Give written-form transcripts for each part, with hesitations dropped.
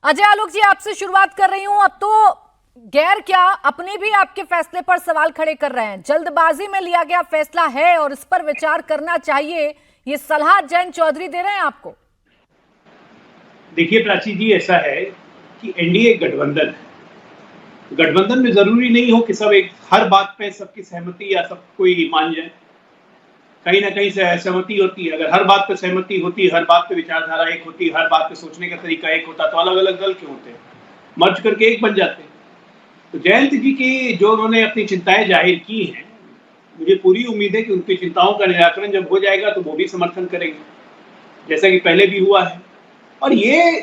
अजय आलोक जी, आपसे शुरुआत कर रही हूं। अब तो गैर क्या अपने भी आपके फैसले पर सवाल खड़े कर रहे हैं। जल्दबाजी में लिया गया फैसला है और इस पर विचार करना चाहिए, ये सलाह जयंत चौधरी दे रहे हैं आपको। देखिए प्राची जी, ऐसा है कि एनडीए गठबंधन है। गठबंधन में जरूरी नहीं हो कि सब एक हर बात पे सबकी सहमति या सब कोई मान जाए। कहीं ना कहीं से सहमति होती है। अगर हर बात पे सहमति होती, हर बात पे विचारधारा एक होती, हर बात पे सोचने का तरीका एक होता, तो अलग अलग दल क्यों होते? मर्ज करके एक बन जाते। तो जयंत जी की जो उन्होंने अपनी चिंताएं जाहिर की हैं, मुझे पूरी उम्मीद है कि उनकी चिंताओं का निराकरण जब हो जाएगा तो वो भी समर्थन करेंगे, जैसा कि पहले भी हुआ है। और ये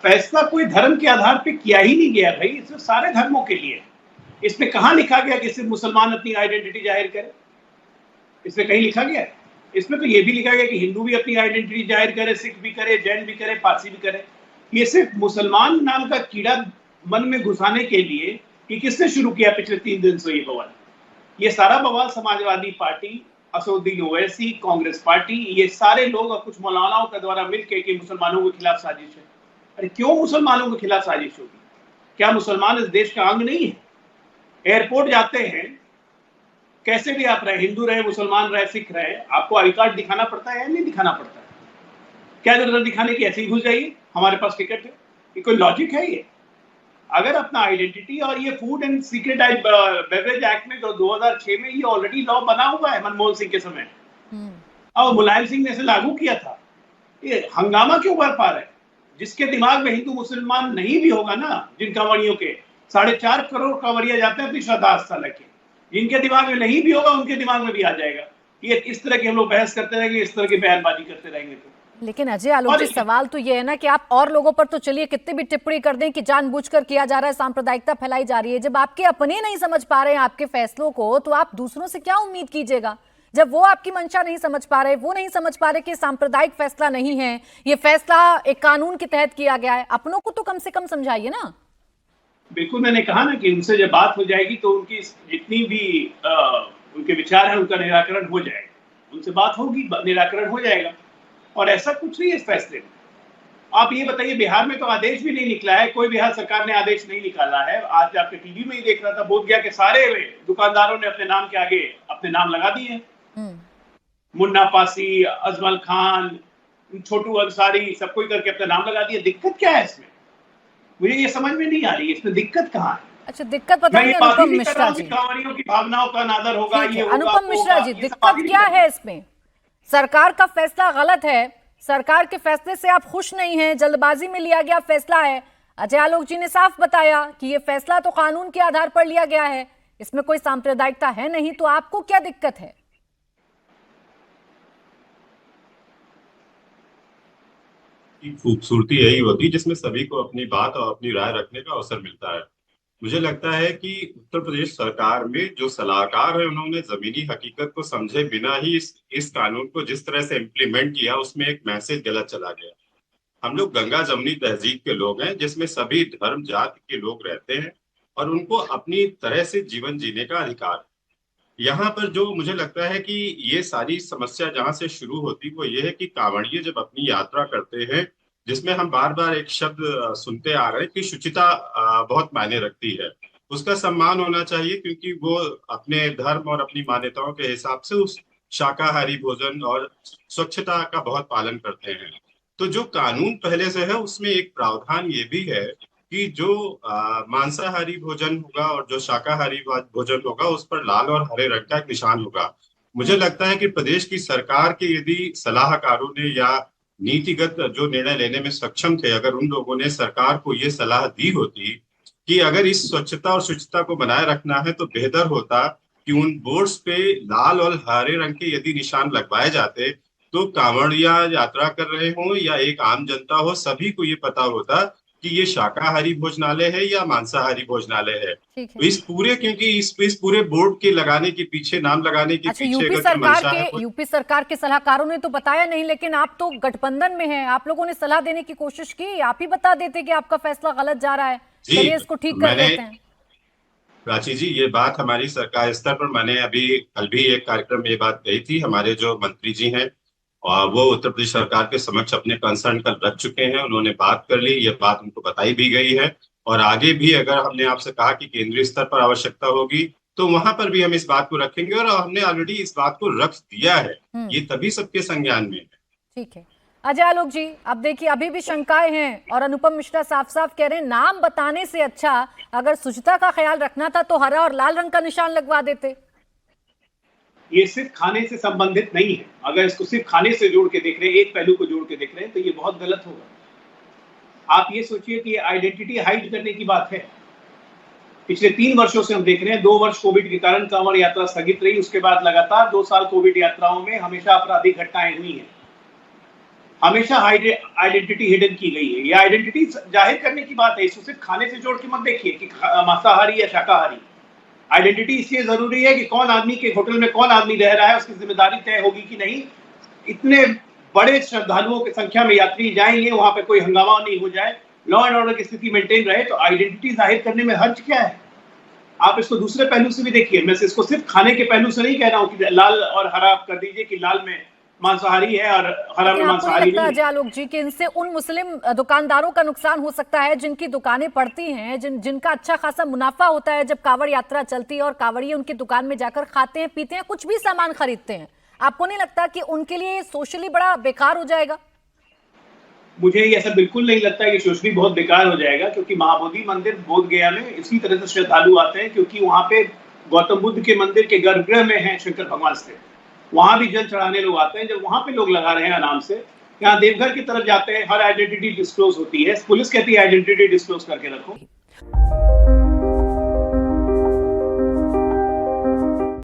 फैसला कोई धर्म के आधार पे किया ही नहीं गया भाई, इसमें सारे धर्मों के लिए। इसमें कहाँ लिखा गया कि सिर्फ मुसलमान अपनी आइडेंटिटी जाहिर करे? इसमें कहीं लिखा गया है? इसमें तो ये भी लिखा गया कि हिंदू भी अपनी आइडेंटिटी जाहिर करे, सिख भी करे, जैन भी करे, पारसी भी करे। ये सिर्फ मुसलमान नाम का कीड़ा मन में घुसाने के लिए कि किसने शुरू किया पिछले 3 दिन से ये बवाल? ये सारा बवाल समाजवादी पार्टी, असदुद्दीन ओवैसी, कांग्रेस पार्टी, ये सारे लोग और कुछ मौलानाओं के द्वारा मिलकर कि मुसलमानों के खिलाफ साजिश है। अरे क्यों मुसलमानों के खिलाफ साजिश होगी? क्या मुसलमान इस देश का अंग नहीं है? एयरपोर्ट जाते हैं, कैसे भी आप रहे, हिंदू रहे, मुसलमान रहे, सिख रहे, आपको आई कार्ड दिखाना पड़ता है या नहीं दिखाना पड़ता है? क्या जरूरत दिखाने की? ऐसे ही घुस जाइए, हमारे पास टिकट है। ये कोई लॉजिक है ये? अगर अपना आइडेंटिटी, और ये food and secret beverage act में जो 2006 में ये ऑलरेडी लॉ बना हुआ है मनमोहन सिंह के समय, और मुलायम सिंह ने इसे लागू किया था। ये हंगामा क्यों बरपा रहे? जिसके दिमाग में हिंदू मुसलमान नहीं भी होगा ना, जिन कांवड़ियों के 4.5 करोड़ कांवड़िया जाते हैं अपनी श्रद्धा आस्था लेके, जिनके दिमाग में नहीं भी होगा उनके दिमाग में भी आ जाएगा। ये इस तरह की हम लोग बहस करते रहेंगे, इस तरह की बयानबाजी करते रहेंगे तो। लेकिन अजय आलोक और जी, सवाल तो ये है ना कि आप और लोगों पर तो चलिए कितने भी टिप्पणी कर दें कि जानबूझकर किया जा रहा है, सांप्रदायिकता फैलाई जा रही है, जब आपके अपने नहीं समझ पा रहे हैं आपके फैसलों को, तो आप दूसरों से क्या उम्मीद कीजिएगा? जब वो आपकी मंशा नहीं समझ पा रहे, वो नहीं समझ पा रहे कि सांप्रदायिक फैसला नहीं है, ये फैसला एक कानून के तहत किया गया है, अपनों को तो कम से कम समझाइए ना। बिल्कुल, मैंने कहा ना कि उनसे जब बात हो जाएगी तो उनकी जितनी भी उनके विचार है उनका निराकरण हो जाएगा। उनसे बात होगी, निराकरण हो जाएगा। और ऐसा कुछ नहीं है इस फैसले में। आप ये बताइए, बिहार में तो आदेश भी नहीं निकला है, कोई बिहार सरकार ने आदेश नहीं निकाला है। आज आपके टीवी में ही देख रहा था, बोधगया के सारे दुकानदारों ने अपने नाम के आगे अपने नाम लगा दिए हैं। मुन्ना पासी, अजमल खान, छोटू अंसारी, सब कोई करके अपना नाम लगा दिया। दिक्कत क्या है इसमें? मुझे ये समझ में नहीं आ रही है, इसमें दिक्कत कहाँ है? अच्छा, दिक्कत मैं ये बताइए बात ही अनुपम नहीं कर रहा मिश्रा हूँ कि जी। कांवड़ियों की भावनाओं का अनादर होगा, ठीक ये है होगा, अनुपम वो मिश्रा होगा, जी, ये सब बात ही दिक्कत नहीं क्या कर रहा है हूँ। इसमें? सरकार का फैसला गलत है, सरकार के फैसले से आप खुश नहीं हैं, जल्दबाजी में लिया गया फैसला है। अजय आलोक जी ने साफ बताया कि ये फैसला तो कानून के आधार पर लिया गया है, इसमें कोई सांप्रदायिकता है नहीं, तो आपको क्या दिक्कत है? की खूबसूरती यही होती है जिसमें सभी को अपनी बात और अपनी राय रखने का अवसर मिलता है। मुझे लगता है कि उत्तर प्रदेश सरकार में जो सलाहकार है उन्होंने जमीनी हकीकत को समझे बिना ही इस कानून को जिस तरह से इम्प्लीमेंट किया उसमें एक मैसेज गलत चला गया। हम लोग गंगा जमनी तहजीब के लोग हैं जिसमें सभी धर्म जाति के लोग रहते हैं और उनको अपनी तरह से जीवन जीने का अधिकार है। यहाँ पर जो मुझे लगता है कि ये सारी समस्या जहां से शुरू होती वो ये है कि कांवड़िए जब अपनी यात्रा करते हैं, जिसमें हम बार बार एक शब्द सुनते आ रहे हैं कि शुचिता बहुत मायने रखती है। उसका सम्मान होना चाहिए क्योंकि वो अपने धर्म और अपनी मान्यताओं के हिसाब से उस शाकाहारी भोजन और स्वच्छता का बहुत पालन करते हैं। तो जो कानून पहले से है उसमें एक प्रावधान ये भी है कि जो मांसाहारी भोजन होगा और जो शाकाहारी भोजन होगा उस पर लाल और हरे रंग का एक निशान होगा। मुझे लगता है कि प्रदेश की सरकार के यदि सलाहकारों ने या नीतिगत जो निर्णय लेने में सक्षम थे, अगर उन लोगों ने सरकार को ये सलाह दी होती कि अगर इस स्वच्छता और शुचिता को बनाए रखना है तो बेहतर होता कि उन बोर्ड्स पे लाल और हरे रंग के यदि निशान लगवाए जाते तो कांवड़िया यात्रा कर रहे हो या एक आम जनता हो, सभी को ये पता होता कि ये शाकाहारी भोजनालय है या मांसाहारी भोजनालय है। ठीक तो है। इस पूरे क्योंकि इस पूरे बोर्ड के लगाने के पीछे, नाम लगाने के अच्छा, पीछे अगर जो मंशा है वो यूपी सरकार के सलाहकारों ने तो बताया नहीं, लेकिन आप तो गठबंधन में हैं, आप लोगों ने सलाह देने की कोशिश की, आप ही बता देते कि आपका फैसला गलत जा रहा है, जी चलिए इसको ठीक कर मैंने देते हैं। प्राची जी ये बात हमारी सरकार स्तर पर मैंने अभी कल भी एक कार्यक्रम में ये बात कही थी, हमारे जो मंत्री जी हैं और वो उत्तर प्रदेश सरकार के समक्ष अपने कंसर्न कल रख चुके हैं, उन्होंने बात कर ली, ये बात उनको बताई भी गई है। और आगे भी अगर हमने आपसे कहा कि केंद्रीय स्तर पर आवश्यकता होगी तो वहां पर भी हम इस बात को रखेंगे, और हमने ऑलरेडी इस बात को रख दिया है, ये तभी सबके संज्ञान में है। ठीक है अजय आलोक जी, अब देखिए अभी भी शंकाएं हैं और अनुपम मिश्रा साफ साफ कह रहे हैं नाम बताने से अच्छा अगर शुचिता का ख्याल रखना था तो हरा और लाल रंग का निशान लगवा देते। ये सिर्फ खाने से संबंधित नहीं है। अगर इसको सिर्फ खाने से जोड़ के देख रहे हैं, एक पहलू को जोड़ के देख रहे हैं, तो ये बहुत गलत होगा। आप ये सोचिए कि आइडेंटिटी हाइड करने की बात है। पिछले 3 वर्षों से हम देख रहे हैं, 2 वर्ष कोविड के कारण कांवड़ यात्रा स्थगित रही, उसके बाद लगातार 2 साल कोविड यात्राओं में हमेशा आपराधिक घटनाएं हुई हैं, हमेशा आइडेंटिटी हिडन की गई है। ये आइडेंटिटी जाहिर करने की बात है, इसको सिर्फ खाने से जोड़ के मत देखिए कि मांसाहारी या शाकाहारी। आइडेंटिटी इसलिए जरूरी है कि कौन आदमी के होटल में कौन आदमी रह रहा है, उसकी जिम्मेदारी तय होगी कि नहीं। इतने बड़े श्रद्धालुओं की संख्या में यात्री जाएंगे, वहां पे कोई हंगामा नहीं हो जाए, लॉ एंड ऑर्डर की स्थिति मेंटेन रहे, तो आइडेंटिटी जाहिर करने में हर्ज क्या है। आप इसको दूसरे पहलू से भी देखिए। मैं इसको सिर्फ खाने के पहलू से नहीं कह रहा हूं कि लाल और हरा आप कर दीजिए कि लाल में मांसाहारी है और हरा में मांसाहारी नहीं है। अजय आलोक जी कि इनसे उन मुस्लिम दुकानदारों का नुकसान हो सकता है जिनकी दुकानें पड़ती हैं, जिनका अच्छा खासा मुनाफा होता है जब कांवड़ यात्रा चलती है और कांवड़िए उनकी दुकान में जाकर खाते हैं, पीते हैं, कुछ भी सामान खरीदते हैं। आपको नहीं लगता कि उनके लिए सोशली बड़ा बेकार हो जाएगा? मुझे ऐसा बिल्कुल नहीं लगता कि सोशली बहुत बेकार हो जाएगा, क्योंकि महाबोधि मंदिर बोध गया में इसी तरह से श्रद्धालु आते हैं, क्योंकि वहां पे गौतम बुद्ध के मंदिर के गर्भगृह में है शंकर भगवान स्थित, वहां भी जल चढ़ाने लोग आते हैं। जब वहां पे लोग लगा रहे हैं आराम से, यहाँ देवघर की तरफ जाते हैं, हर आइडेंटिटी डिस्क्लोज होती है, पुलिस कहती है आइडेंटिटी डिस्क्लोज करके रखो।